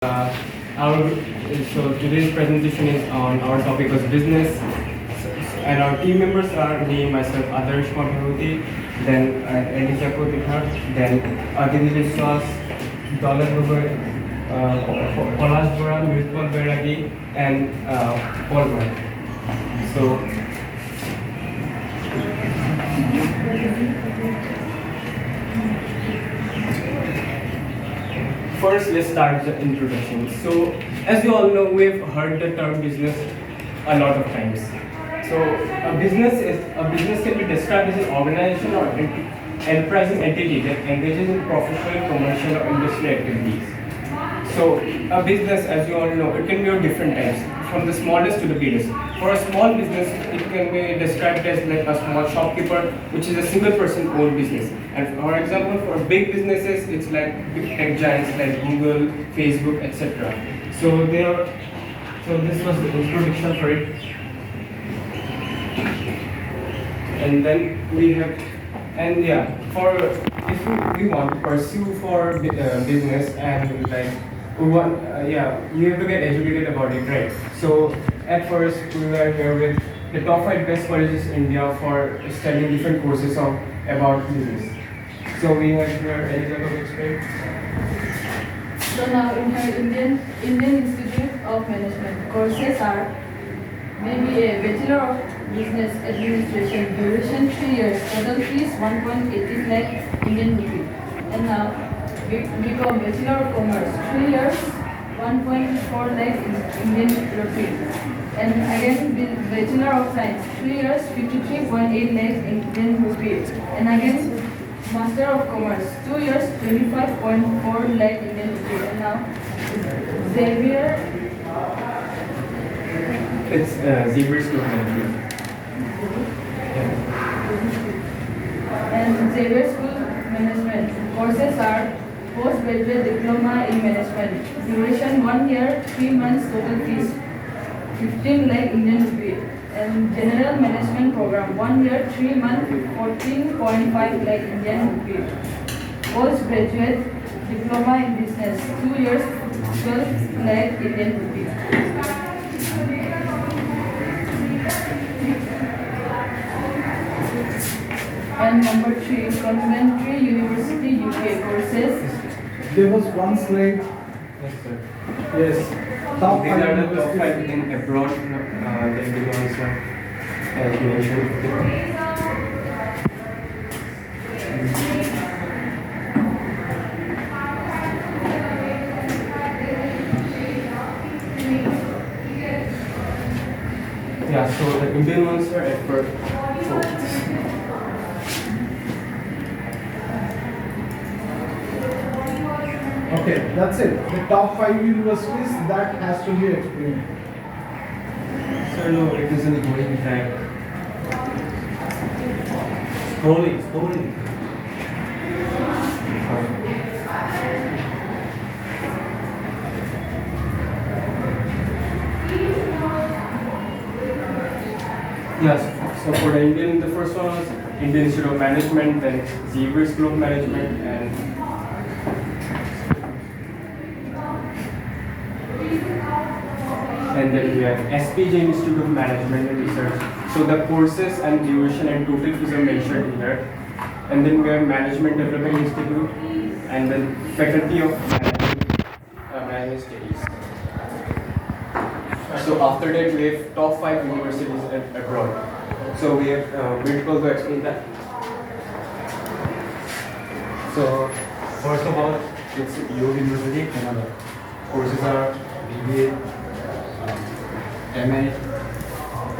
Uh, our, so today's presentation is on our topic was business, and our team members are me, myself, Adarsh Bhagawati, then Elizako Tikhak, then Aditi Biswas, Dawlat Gogoi, Palash Borah, Mridutpol Bairagey, and Pol Borah. So. First, let's start the introduction. So, as you all know, we've heard the term business a lot of times. So, a business can be described as an organization or enterprising entity that engages in professional, commercial, or industrial activities. So, a business, as you all know, it can be of different types, from the smallest to the biggest. For a small business, it can be described as like a small shopkeeper, which is a single person owned business. And for example, for big businesses, it's like big tech giants like Google, Facebook, etc. So this was the introduction for it. And then we have, and yeah, for if we want to pursue for business and like we want, you have to get educated about it, right? So at first we were here with the top 5 best colleges in India for studying different courses about business. So we have here Elizako to explain. So now in her Indian Institute of Management, courses are maybe a Bachelor of Business Administration, duration 3 years, total fees 1.80 lakh Indian rupee. And now become Bachelor of Commerce, 3 years, 1.4 lakh Indian rupee. And again Bachelor of Science, 3 years, 53.8 lakh Indian rupee. And again Master of Commerce, 2 years, 25.4 lakh Indian rupee. And now Xavier. It's Xavier's School of Management. And Xavier School of Management courses are postgraduate diploma in management, duration 1 year, 3 months, total fees 15 lakh Indian rupee. And general management program, 1 year, 3 months, 14.5 lakh Indian rupee. Postgraduate diploma in business, 2 years, 12 lakh Indian rupee. And number 3, Complementary University UK courses. There was one slide. Yes, sir. Yes. Top These are the top 5 universities. in abroad. The big ones are as mentioned. Yeah, so the Indian ones are at first. Okay, that's it. The top 5 universities that has to be explained. Sir, no, it isn't going back. Scrolling. Yes, so for the Indian, the first one was Indian Institute of Management, then Xavier School of Management, and then we have SPJ Institute of Management and Research. So the courses and duration and total fees are mentioned here. And then we have Management Development Institute, and then Faculty of Management Studies. So after that we have top 5 universities abroad. So we have Mridutpol to explain that. So, first of all, it's your university, Canada. Courses are BBA, MA,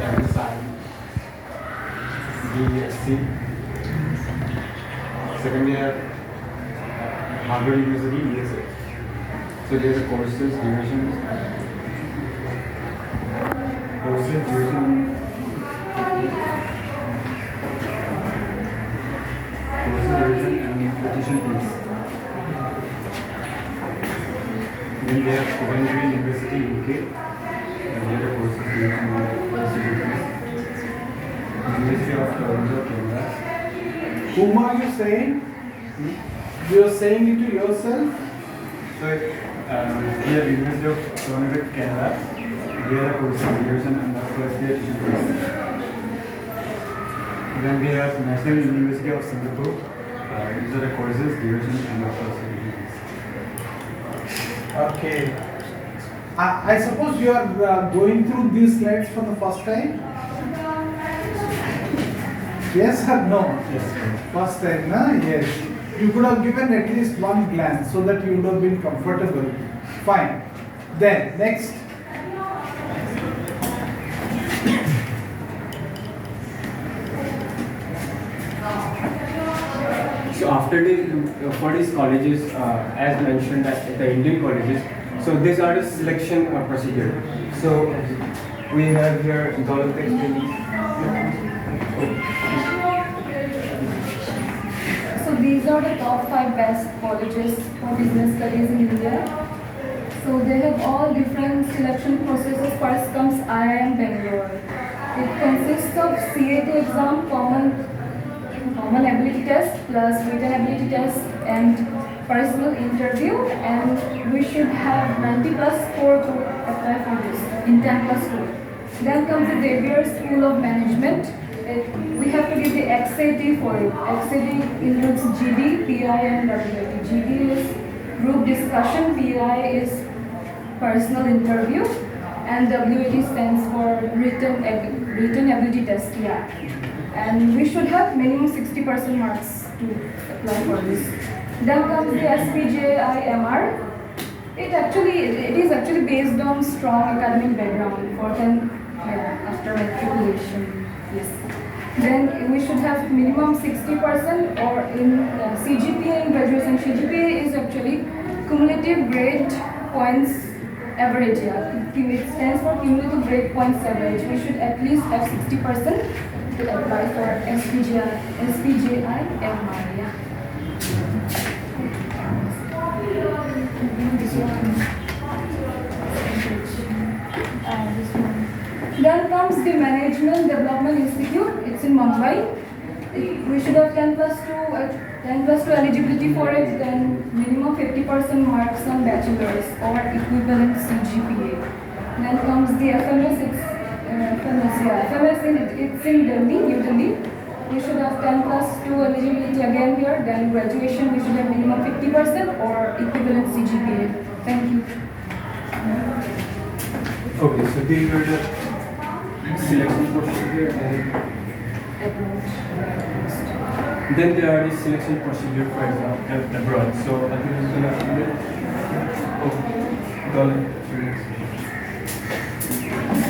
MSI, BSc. Second year, Harvard University, USA. So there's a courses, duration, and implementation fees. Then they have Coventry University, UK, and the other courses duration University of Toronto, Canada. Whom are you saying? You are saying it to yourself? So we have University of Toronto, Canada. We have courses duration and the first year tuition. Then we have National University of Singapore. These are the courses duration and the first year tuition. Okay. I suppose you are going through these slides for the first time? Yes or no? Yes. First time, na? Yes. You could have given at least one glance so that you would have been comfortable. Fine. Then, next. So after for these colleges, as mentioned at the Indian colleges, so these are the selection procedure. So we have here Dawlat So these are the top 5 best colleges for business studies in India. So they have all different selection processes. First comes IIM Bangalore. It consists of CAT exam, common ability test plus written ability test and personal interview, and we should have 90 plus score to apply for this in 10 plus score. Then comes the Xavier School of Management. We have to give the XAT for it. XAT includes GD, PI and WIT. GD is group discussion, PI is personal interview, and WIT stands for written ability test. Yeah. And we should have minimum 60% marks to apply for this. Then comes the SPJIMR. It is actually based on strong academic background for 10 after matriculation. Yes. Then we should have minimum 60% or in CGPA in graduation. CGPA is actually cumulative grade points average. Yeah. It stands for cumulative grade points average. We should at least have 60% to apply for SPJIMR. Yeah. This one. Then comes the Management Development Institute. It's in Mumbai. We should have 10 plus 2 eligibility for it. Then minimum 50% marks on bachelor's or equivalent CGPA. Then comes the FMS. FMS it's in Delhi, New Delhi. We should have 10 plus 2 eligibility again here. Then graduation we should have minimum 50% or equivalent CGPA. Thank you. Okay, so these are the selection procedure and then there are the selection procedure for example abroad. So I think it's gonna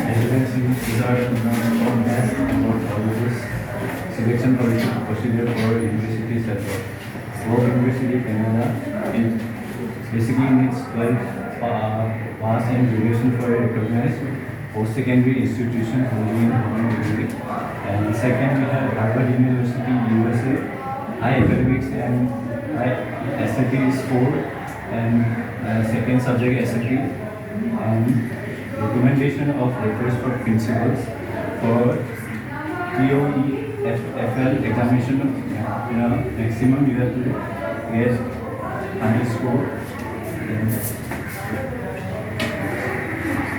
As you can see, these are the colleges selection procedure for universities as well. For University Canada, it basically needs 12 pass and duration for a recognized post-secondary institution only in foreign degree. And second, we have Harvard University, USA, high academics and high SAT score, and second subject SAT, and recommendation of letters for principals for TOEFL examination. Maximum you have to get 100 score.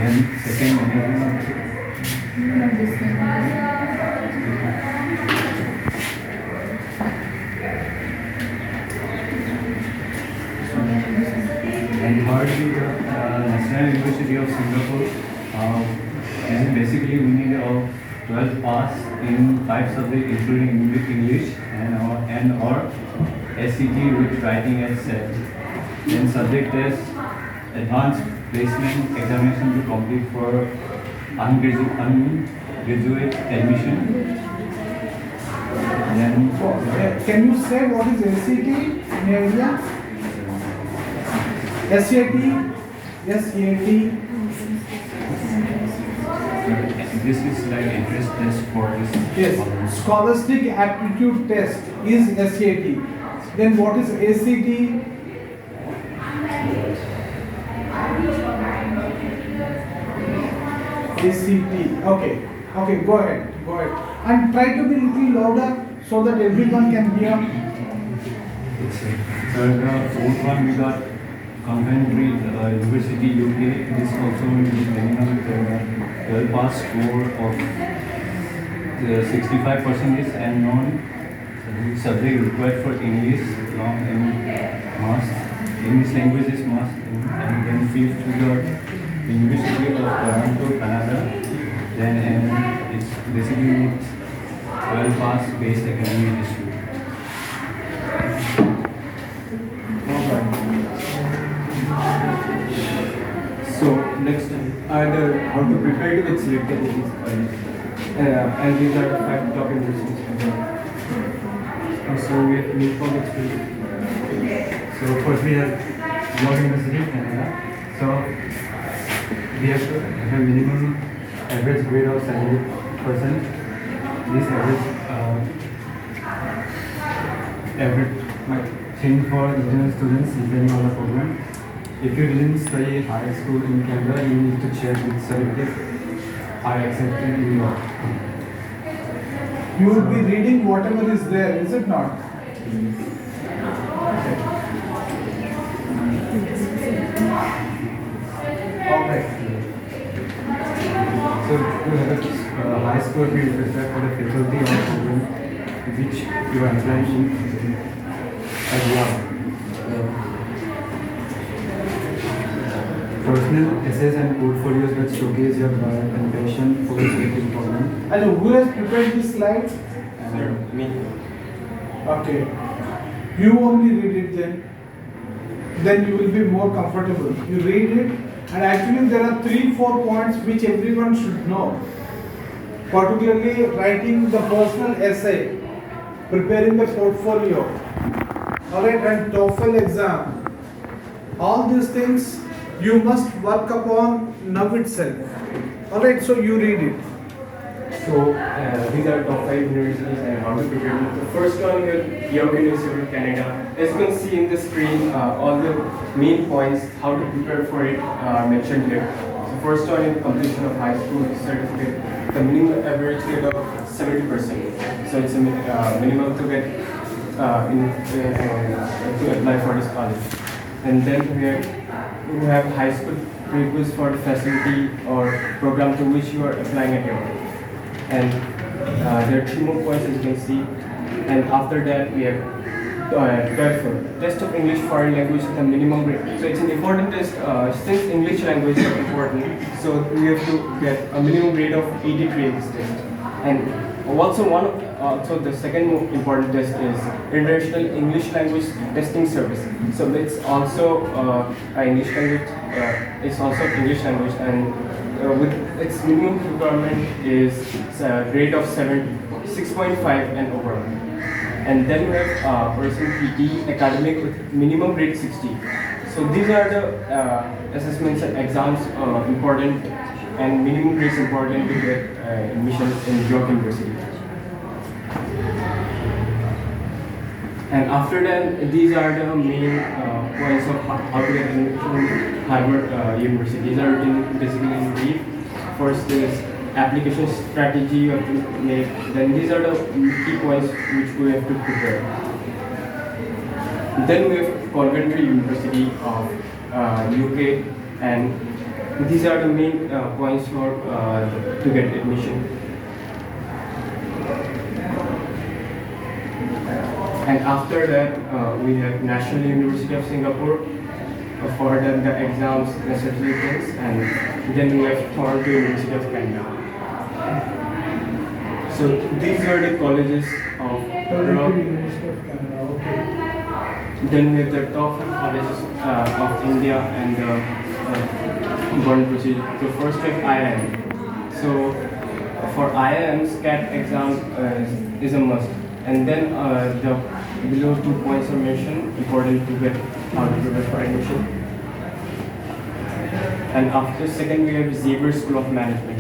And second, and thirdly, the National University of Singapore. And basically, we need a 12 pass in 5 subjects, including English and or SCT with writing and set. Then subject test, advanced placement examination to complete for undergraduate admission. Then Can you say what is SCT in your area? SAT? SAT? this is like interest test for this. Yes. Scholastic Aptitude Test is SAT. Then what is ACT? ACT. Okay. Okay, go ahead. And try to be little louder so that everyone can hear. So the fourth one we got Coventry University UK. This also is minimum 12 pass score of 65% and non-subject required for English, long and must. English language is must. And then fifth to the University of Toronto, Canada. Then it's basically 12 pass based academic history. So next are how to prepare to get selected in these colleges. And these are the 5 top universities. So we have need for experience. So first we have York University, Canada. So we have to have minimum average grade of 70%. This average might change for internal students depending on the program. If you didn't study high school in Canada, you need to check with certificate are accepted in York. You will be reading whatever is there, is it not? Okay. So to have a high score, we require for the faculty or program which you are applying in as well. Personal essays and portfolios that showcase your drive and passion for the specific program. And who has prepared these slides? Sir, me. Okay. You only read it then. Then you will be more comfortable. You read it, and actually there are 3-4 points which everyone should know. Particularly writing the personal essay, preparing the portfolio, alright, and TOEFL exam. All these things you must work upon now itself. Alright, so you read it. So these are top 5 universities and how to prepare. The first one is York University of Canada. As you can see in the screen, all the main points how to prepare for it are mentioned here. So first one is completion of high school certificate. The minimum average grade of 70%. So it's a minimum to get to apply for this college. And then we have high school prerequisites for the facility or program to which you are applying at your. And there are 3 more points as you can see. And after that we have TOEFL, test of English foreign language with a minimum grade. So it's an important test since English language is important. So we have to get a minimum grade of 83 in this test. And also the second most important test is International English Language Testing Service. So it's also English language. It's also English language, and with its minimum requirement is grade of 6.5 and overall. And then we have person PT academic with minimum grade 60. So these are the assessments and exams important, and minimum grades important to get admission in York University. And after that, these are the main points of how to get admission in Harvard University. These are written basically in brief. First is application strategy you have to make. Then these are the key points which we have to prepare. Then we have Coventry University of UK, and these are the main points for to get admission. And after that, we have National University of Singapore for the exams, the certificates, and then we have Toronto University of Canada. So these are the colleges of Toronto University of Canada. Okay. Then we have the top colleges of India and the one procedure. So first we have IIM. So for IIM's CAT exam is a must. And then the below 2 points are mentioned, important to get how to prepare for admission. And after second we have Xavier School of Management.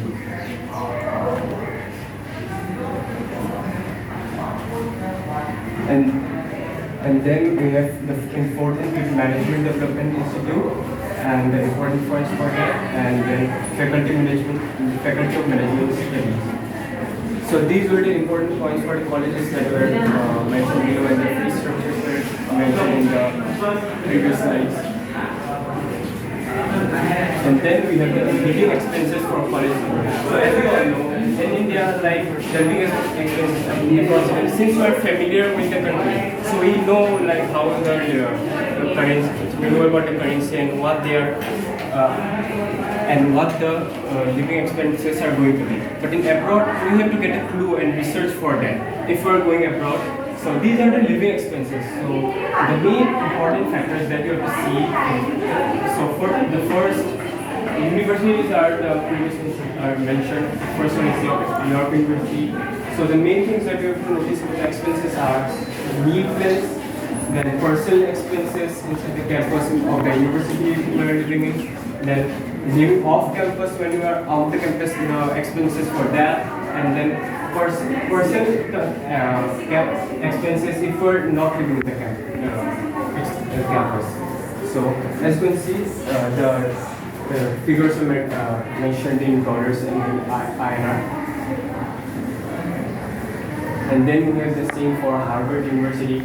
And then we have the important Management Development Institute and the important points for that, and then Faculty of Management Studies. So these were the important points for the colleges that were mentioned below, and the fee structures were mentioned in the previous slides. And then we have the living expenses for college students. So as you all know, in India, like the living expenses are approximately, since we are familiar with the country, so we know like how the currency, we know about the currency and what they are, and what the living expenses are going to be. But in abroad, we have to get a clue and research for that. If we are going abroad, so these are the living expenses. So the main important factors that you have to see. So for the first, universities are the previously mentioned. First one is York University. So the main things that you have to notice with the expenses are meal plans, then personal expenses inside the campus of the university you are living in, then living off campus when you are out the campus, the expenses for that, and then personal expenses if you are not living in the campus. So as you can see, the figures are mentioned in dollars and in INR. And then we have the same for Harvard University.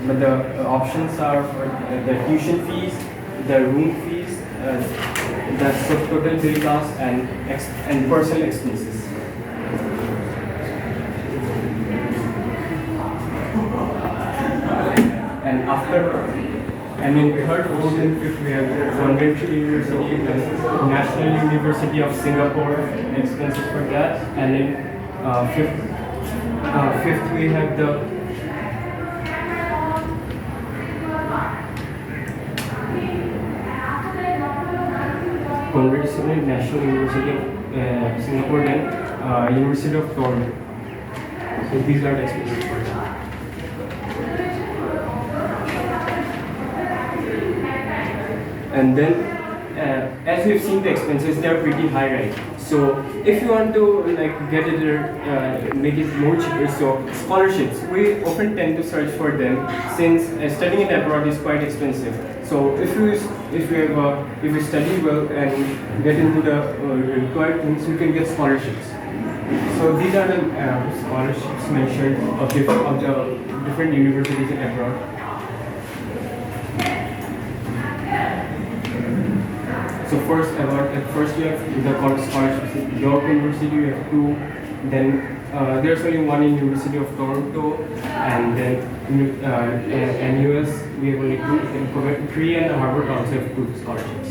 But the options are for the tuition fees, the room fees, the subtotal bill cost, and personal expenses. And after, and in third, fourth, and fifth, we have Conventional University, the National University of Singapore, expenses for that. And in fifth, we have the Conventional National University of Singapore, then University of Toronto. So these are the expenses for that. And then, as we've seen the expenses, they are pretty high, right? So, if you want to like get it, make it more cheaper, so scholarships, we often tend to search for them since studying in abroad is quite expensive. So, if you study well and get into the required things, you can get scholarships. So these are the scholarships mentioned of the different universities in abroad. So first you have the scholarships in York University, you have two, then there's only one in University of Toronto, and then in US we have only two, in Coventry and Harvard also have two scholarships.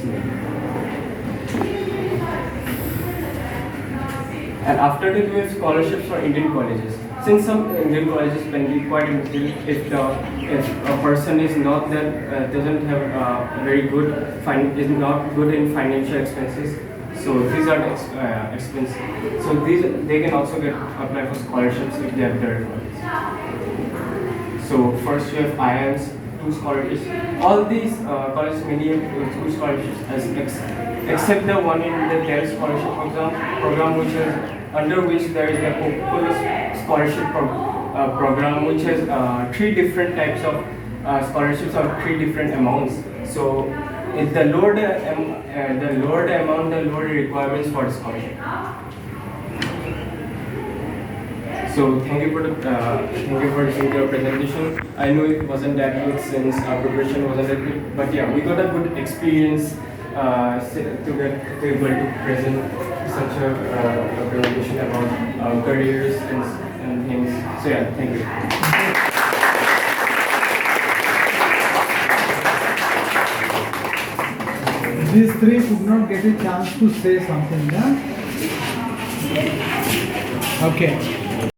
And after that we have scholarships for Indian colleges. Since some Indian colleges can be quite limited if a person is not that doesn't have very good is not good in financial expenses, so these are the expenses. So they can also apply for scholarships if they have the requirements. So first you have IIMs, two scholarships. All these colleges mainly have two scholarships except the one in the Dell scholarship program which is under which there is the Pol scholarship program, which has three different types of scholarships of three different amounts. So if the lower the amount, the lower the requirements for the scholarship. So thank you for listening to our presentation. I know it wasn't that good since our preparation wasn't that good, but yeah, we got a good experience to be able to present such a presentation about careers and things. So yeah, thank you. These three could not get a chance to say something, yeah? Okay.